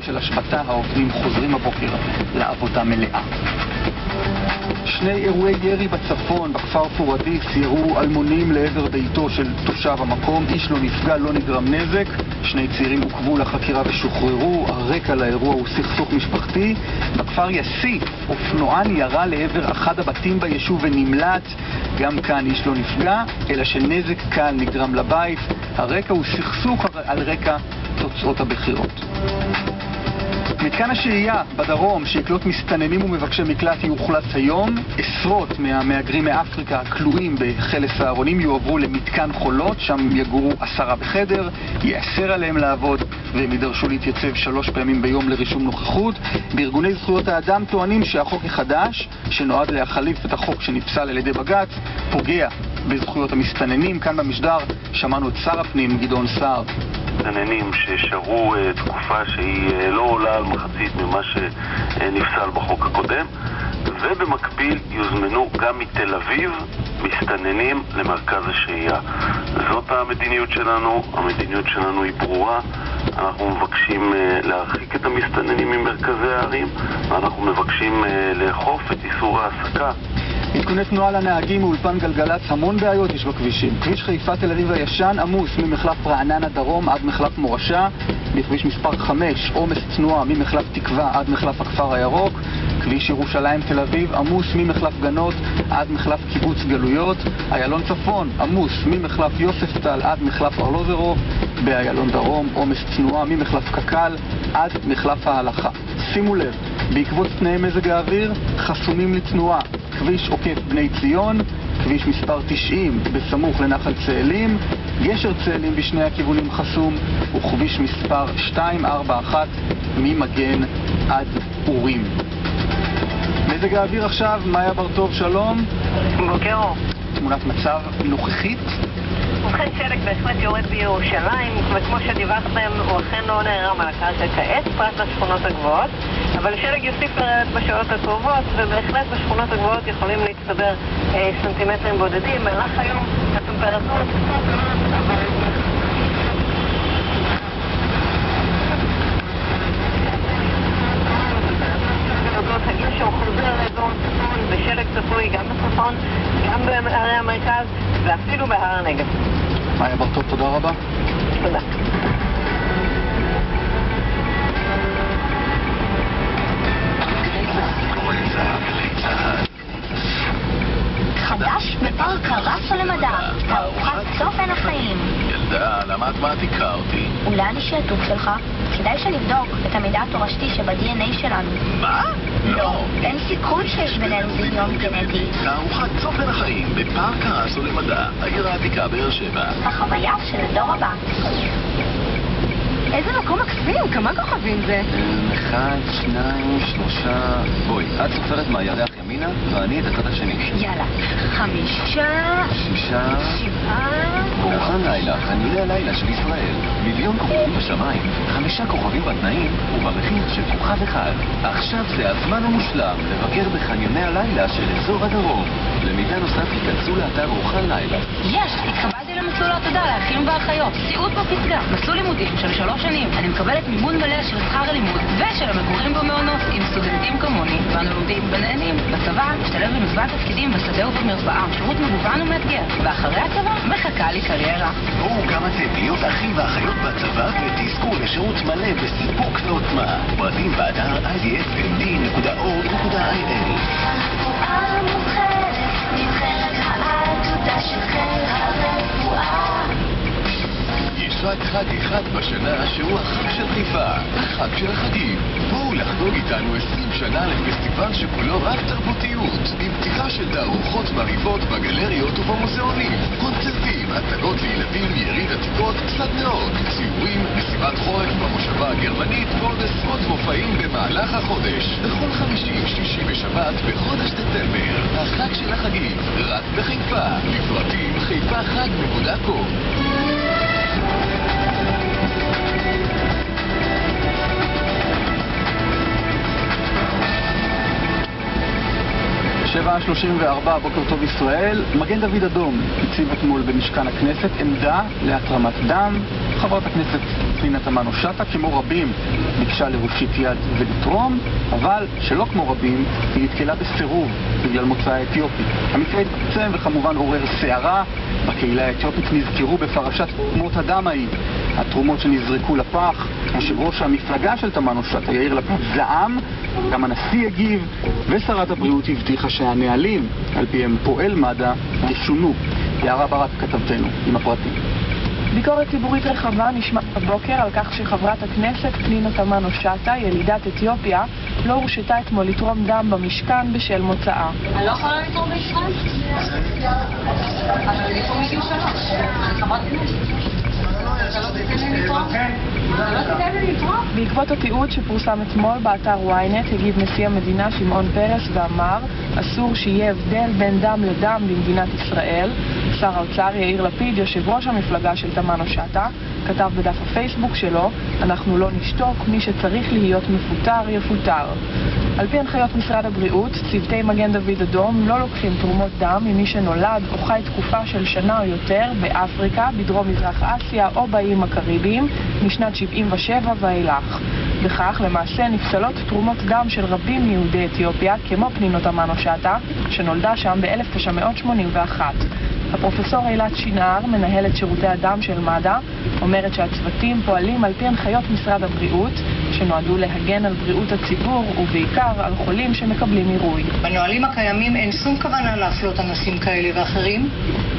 של השבתה, העובדים חוזרים הבוקר לעבודה מלאה. שני אירועי ירי בצפון, בכפר פורדיס, ירו אלמונים לעבר ביתו של תושב המקום. איש לא נפגע, לא נגרם נזק. שני צעירים עוכבו לחקירה ושוחררו. הרקע לאירוע הוא סכסוך משפחתי. בכפר יסי, אופנוען ירה לעבר אחד הבתים ביישוב ונמלט. גם כאן איש לא נפגע, אלא שנזק קל נגרם לבית. הרקע הוא סכסוך על רקע תוצאות הבחירות. מתקן השהייה בדרום שיקלוט מסתננים ומבקשי מקלט יאוכלס היום. עשרות מהמהגרים מאפריקה הכלואים בחיל סהרונים יועברו למתקן חולות, שם יגורו 10 בחדר, יאסר עליהם לעבוד והם יידרשו להתייצב 3 פעמים ביום לרישום נוכחות. בארגוני זכויות האדם טוענים שהחוק החדש, שנועד להחליף את החוק שנפסל על ידי בג"ץ, פוגע בזכויות המסתננים. כאן במשדר שמענו את שר הפנים גדעון סער. מסתננים ששרו תקופה שהיא לא עולה על מחצית ממה שנפסל בחוק הקודם, ובמקביל יוזמנו גם מתל אביב מסתננים למרכז השהייה. זאת המדיניות שלנו, המדיניות שלנו היא ברורה. אנחנו מבקשים להרחיק את המסתננים ממרכזי הערים, ואנחנו מבקשים לאכוף את איסור העסקה. עדכוני תנועה לנהגים מאולפן גלגלצ, המון בעיות יש בכבישים. כביש חיפה תל אביב הישן עמוס ממחלף רעננה דרום עד מחלף מורשה. בכביש מספר 5 עומס תנועה ממחלף תקווה עד מחלף הכפר הירוק. כביש ירושלים תל אביב עמוס ממחלף גנות עד מחלף קיבוץ גלויות. איילון צפון עמוס ממחלף יוספטל עד מחלף ארלוזרוב. באיילון דרום עומס תנועה ממחלף קקל עד מחלף ההלכה. שימו לב, בעקבות תנאי מזג האוויר חסומים לתנועה כביש עוקף בני ציון, כביש מספר 90 בסמוך לנחל צאלים, גשר צאלים בשני הכיוונים חסום, וכביש מספר 241 ממגן עד אורים. מזג האוויר עכשיו, מאיה בר-טוב, שלום. בוקר אור. תמונת מצב נוכחית. ובכן, שלג בהחלט יורד בירושלים, וכמו שדיווחתם, הוא אכן לא נערם על הקרקע כעת, פרט לשכונות הגבוהות, אבל שלג יוסיף לרדת בשעות הקרובות, ובהחלט בשכונות הגבוהות יכולים להצטבר סנטימטרים בודדים. במהלך היום הטמפרטורות הגשם חוזר לאזור הצפון, ושלג צפוי גם בצפון, גם בערי המרכז ואפילו בהר הנגב. מאיה בר-טוב, תודה רבה. תודה. חדש בפארק הרצה למדע, תערוכת צופן החיים. ילדה, למה את מעתיקה אותי? אולי אני שעתוק שלך? כדאי שנבדוק את המידע התורשתי שב-DNA שלנו. מה? לא, אין סיכוי שיש בינינו דמיון גנטי. תערוכת צופן החיים בפארק הרצה למדע, העיר העתיקה באר שבע. החוויה של הדור הבא. איזה מקום מקסים, כמה כוכבים זה? 1, 2, 3... בואי, את סופרת מהירח ימינה ואני את הצד השני. יאללה, 5, 6, 7... אורחן לילה, כנראה הלילה של ישראל. 1,000,000 כוכבים בשמיים, 5 כוכבים בתנאים ובמחיר של כוכב אחד. עכשיו זה הזמן המושלם לבקר בחניוני הלילה של אזור הדרום. למידע נוסף תיכנסו לאתר אורחן לילה. יש, התקבלתי למסלול העתודה לאחים ואחיות, סיעוד בפסגה, מסלול לימודים של 3 שנים. אני מקבלת מימון מלא של שכר הלימוד ושל המגורים במעונות עם סטודנטים כמוני, ואנו לומדים ונהנים. בצבא משתלב במגוון תפקידים בשדה ובמרפאה, שירות מגוון ומאתגר, ואחרי הצבא מחכה לי קריירה. בואו גם אתם להיות אחים ואחיות בצבא ותזכו לשירות מלא בסיפוק ועוצמה. פרטים באתר idfmd.org.il. יש רק חג אחד בשנה שהוא החג של חיפה, החג של החגים. בואו לחגוג איתנו 20 שנה לפסטיבל שכולו רק תרבותיות, עם פתיחה של תערוכות מרהיבות בגלריות ובמוזיאונים, קונצרטים, הצגות לילדים, יריד עתיקות, סדנאות, ציורים, מסיבת חורף במושבה הגרמנית ועוד עשרות מופעים במהלך החודש. בכל חמישי, שישי ושבת בחודש דצמבר, החג של החגים, רק בחיפה. לפרטים חיפחג.com. 7:34, בוקר טוב ישראל. מגן דוד אדום הציב אתמול במשכן הכנסת עמדה להתרמת דם. חברת הכנסת פנינה תמנו שטה, כמו רבים, ביקשה להושיט יד ולתרום, אבל שלא כמו רבים, היא נתקלה בסירוב בגלל מוצא האתיופי. המקרה התקצם וכמובן עורר סערה. בקהילה האתיופית נזכרו בפרשת תרומות הדם ההיא, התרומות שנזרקו לפח. יושב ראש המפלגה של תמנו שטה, יאיר לפיד, זעם, גם הנשיא הגיב, ושרת הבריאות הבטיחה שהנהלים על פיהם פועל מד"א ישונו. יערה ברק כתבתנו עם הפרטים. ביקורת ציבורית רחבה נשמע בבוקר על כך שחברת הכנסת פנינה תמנו שטה, ילידת אתיופיה, לא הורשתה אתמול לתרום דם במשכן בשל מוצאה. אני לא יכולה לתרום בישראל? אבל לפעמים הגיעו 3. אני חברת כנסת. בעקבות התיעוד שפורסם אתמול באתר ynet הגיב נשיא המדינה שמעון פרס ואמר: אסור שיהיה הבדל בין דם לדם במדינת ישראל. שר האוצר יאיר לפיד, יושב ראש המפלגה של תמנו שטה, כתב בדף הפייסבוק שלו: אנחנו לא נשתוק, מי שצריך להיות מפוטר יפוטר. על פי הנחיות משרד הבריאות, צוותי מגן דוד אדום לא לוקחים תרומות דם ממי שנולד או חי תקופה של שנה או יותר באפריקה, בדרום מזרח אסיה או באיים הקריביים משנת 77 ואילך. בכך למעשה נפסלות תרומות דם של רבים מיהודי אתיופיה, כמו פנינה תמנו שטה, שנולדה שם ב-1981. הפרופסור אילת שנער, מנהלת שירותי הדם של מד"א, אומרת שהצוותים פועלים על פי הנחיות משרד הבריאות, שנועדו להגן על בריאות הציבור ובעיקר על חולים שמקבלים עירוי. בנהלים הקיימים אין שום כוונה להפלות אנשים כאלה ואחרים,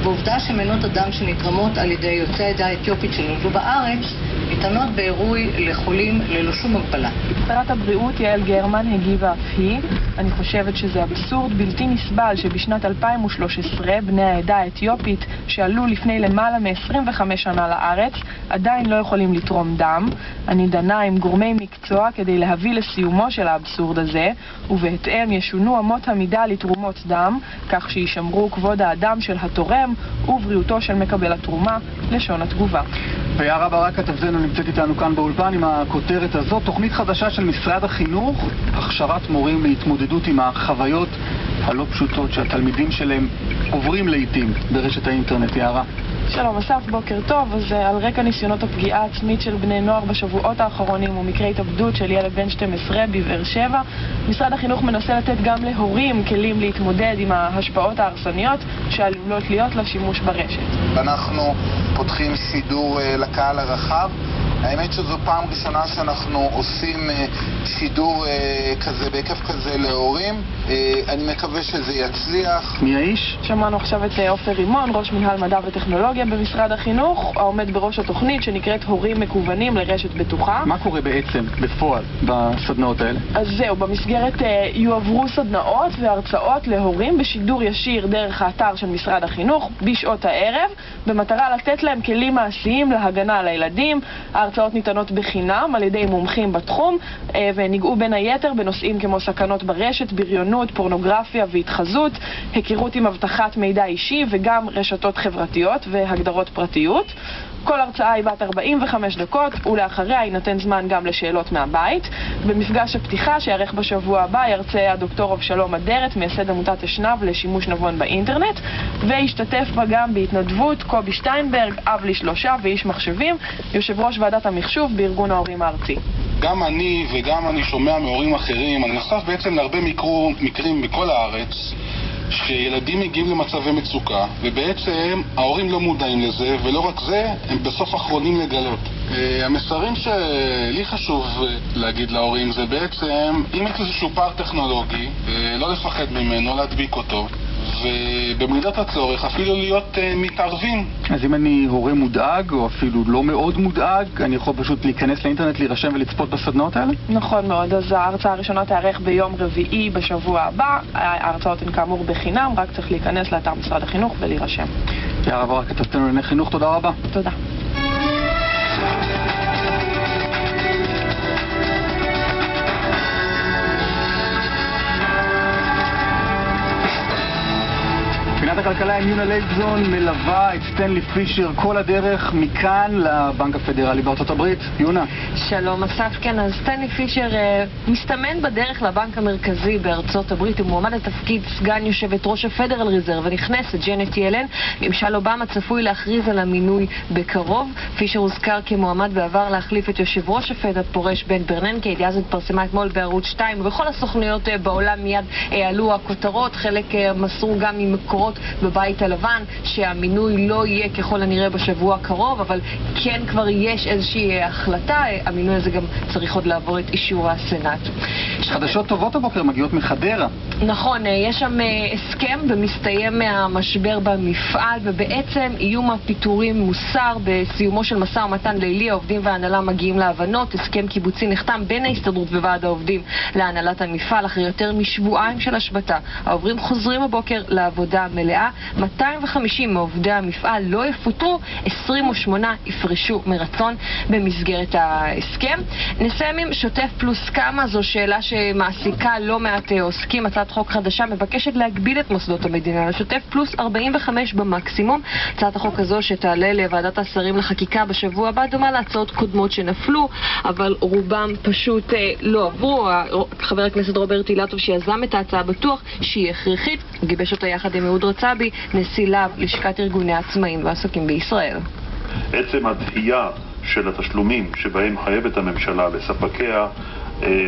ועובדה שמנות הדם שנתרמות על ידי יוצאי העדה האתיופית שנולדו בארץ ניתנות בעירוי לחולים ללא שום הגבלה. שרת הבריאות יעל גרמן הגיבה אף היא: אני חושבת שזה אבסורד בלתי נסבל שבשנת 2013 בני העדה האתיופית שעלו לפני למעלה מ-25 שנה לארץ עדיין לא יכולים לתרום דם. אני דנה עם גורמי מקצוע כדי להביא לסיומו של האבסורד הזה, ובהתאם ישונו אמות המידה לתרומות דם, כך שישמרו כבוד האדם של התורם ובריאותו של מקבל התרומה. לשון התגובה. ויערה ברק כתבתנו נמצאת איתנו כאן באולפן עם הכותרת הזאת: תוכנית חדשה של משרד החינוך, הכשרת מורים להתמודדות עם החוויות הלא פשוטות שהתלמידים שלהם עוברים לעתים ברשת האינטרנט. יערה. שלום אסף, בוקר טוב. אז על רקע ניסיונות הפגיעה העצמית של בני נוער בשבועות האחרונים ומקרה התאבדות של ילד בן 12 בבאר שבע, משרד החינוך מנסה לתת גם להורים כלים להתמודד עם ההשפעות ההרסניות שעלולות להיות לשימוש ברשת. אנחנו פותחים שידור לקהל הרחב. האמת שזו פעם ראשונה שאנחנו עושים שידור כזה, בהיקף כזה להורים. אני מקווה שזה יצליח. מי האיש? שמענו עכשיו את עופר רימון, ראש מנהל מדע וטכנולוגיה במשרד החינוך, העומד בראש התוכנית שנקראת הורים מקוונים לרשת בטוחה. מה קורה בעצם בפועל בסדנאות האלה? אז זהו, במסגרת יועברו סדנאות והרצאות להורים בשידור ישיר דרך האתר של משרד החינוך בשעות הערב, במטרה לתת להם כלים מעשיים להגנה על הילדים. ההרצאות ניתנות בחינם על ידי מומחים בתחום, וניגעו בין היתר בנושאים כמו סכנות ברשת, בריונות, פורנוגרפיה והתחזות, היכרות עם הבטחת מידע אישי וגם רשתות חברתיות והגדרות פרטיות. כל הרצאה היא בת 45 דקות, ולאחריה יינתן זמן גם לשאלות מהבית. במפגש הפתיחה שיערך בשבוע הבא ירצה הדוקטור אבשלום אדרת, מייסד עמותת אשנב לשימוש נבון באינטרנט, וישתתף בה גם בהתנדבות קובי שטיינברג, אב לשלושה ואיש מחשבים, יושב ראש ועדת המחשוב בארגון ההורים הארצי. גם אני וגם אני שומע מהורים אחרים, אני נחשף בעצם להרבה מקרים בכל הארץ שילדים מגיעים למצבי מצוקה, ובעצם ההורים לא מודעים לזה, ולא רק זה, הם בסוף אחרונים לגלות. המסרים שלי חשוב להגיד להורים זה בעצם, אם יש איזשהו פער טכנולוגי, לא לפחד ממנו, להדביק אותו, ובמידת הצורך אפילו להיות מתערבים. אז אם אני הורה מודאג או אפילו לא מאוד מודאג, אני יכול פשוט להיכנס לאינטרנט, להירשם ולצפות בסדנאות האלה? נכון מאוד. אז ההרצאה הראשונה תארך ביום רביעי בשבוע הבא. ההרצאות הן כאמור בחינם, רק צריך להיכנס לאתר משרד החינוך ולהירשם. יערה ברק כתבתנו לענייני חינוך, תודה רבה. תודה. פינת הכלכלה עם יונה לייבזון מלווה את סטנלי פישר כל הדרך מכאן לבנק הפדרלי בארצות הברית. יונה. שלום אסף, כן, אז סטנלי פישר מסתמן בדרך לבנק המרכזי בארצות הברית. הוא מועמד לתפקיד סגן יושבת ראש הפדרל ריזרב ונכנסת ג'נט ילן. ממשל אובמה צפוי להכריז על המינוי בקרוב. פישר הוזכר כמועמד בעבר להחליף את יושב ראש הפד הפורש בן ברננקי. הידיעה הזאת התפרסמה אתמול בערוץ 2 ובכל הסוכנויות בעולם מיד עלו הכותרות. חלק מסרו גם ממקורות בבית הלבן שהמינוי לא יהיה ככל הנראה בשבוע הקרוב, אבל כן כבר יש איזושהי החלטה. המינוי הזה גם צריך עוד לעבור את אישור הסנאט. חדשות טובות הבוקר מגיעות מחדרה. נכון, יש שם הסכם במסתיים מהמשבר במפעל, ובעצם איום הפיטורים מוסר בסיומו של משא ומתן לילי. העובדים וההנהלה מגיעים להבנות. הסכם קיבוצי נחתם בין ההסתדרות וועד העובדים להנהלת המפעל אחרי יותר משבועיים של השבתה. העוברים חוזרים הבוקר לעבודה מלאה. 250 מעובדי המפעל לא יפוטרו, 28 יפרשו מרצון במסגרת ההסכם. נסיים עם שוטף פלוס כמה. זו שאלה שמעסיקה לא מעט עוסקים. הצעת חוק חדשה מבקשת להגביל את מוסדות המדינה לשוטף פלוס 45 במקסימום. הצעת החוק הזו שתעלה לוועדת השרים לחקיקה בשבוע הבא דומה להצעות קודמות שנפלו, אבל רובם פשוט לא עברו. חבר הכנסת רוברט אילטוב שיזם את ההצעה בטוח שהיא הכרחית, גיבש אותה יחד עם אהוד רצאבי, נשיא להב, לשכת ארגוני העצמאים והעסקים בישראל. עצם הדחייה של התשלומים שבהם חייבת הממשלה לספקיה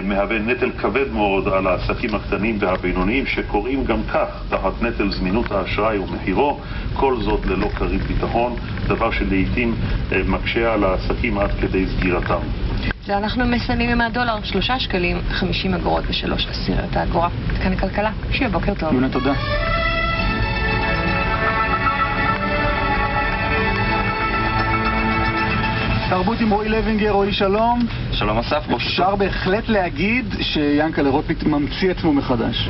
מהווה נטל כבד מאוד על העסקים הקטנים והבינוניים שקוראים גם כך תחת נטל זמינות האשראי ומחירו, כל זאת ללא כרית ביטחון, דבר שלעיתים מקשה על העסקים עד כדי סגירתם. ואנחנו מסיימים עם הדולר 3 שקלים 50 אגורות ו3 אגורה. כאן הכלכלה, שיהיה בוקר טוב. יונה, תודה. תרבות עם רועי לוינגר. רועי, שלום. שלום אסף. אפשר בהחלט להגיד שיאנקל'ה רוטבליט ממציא עצמו מחדש.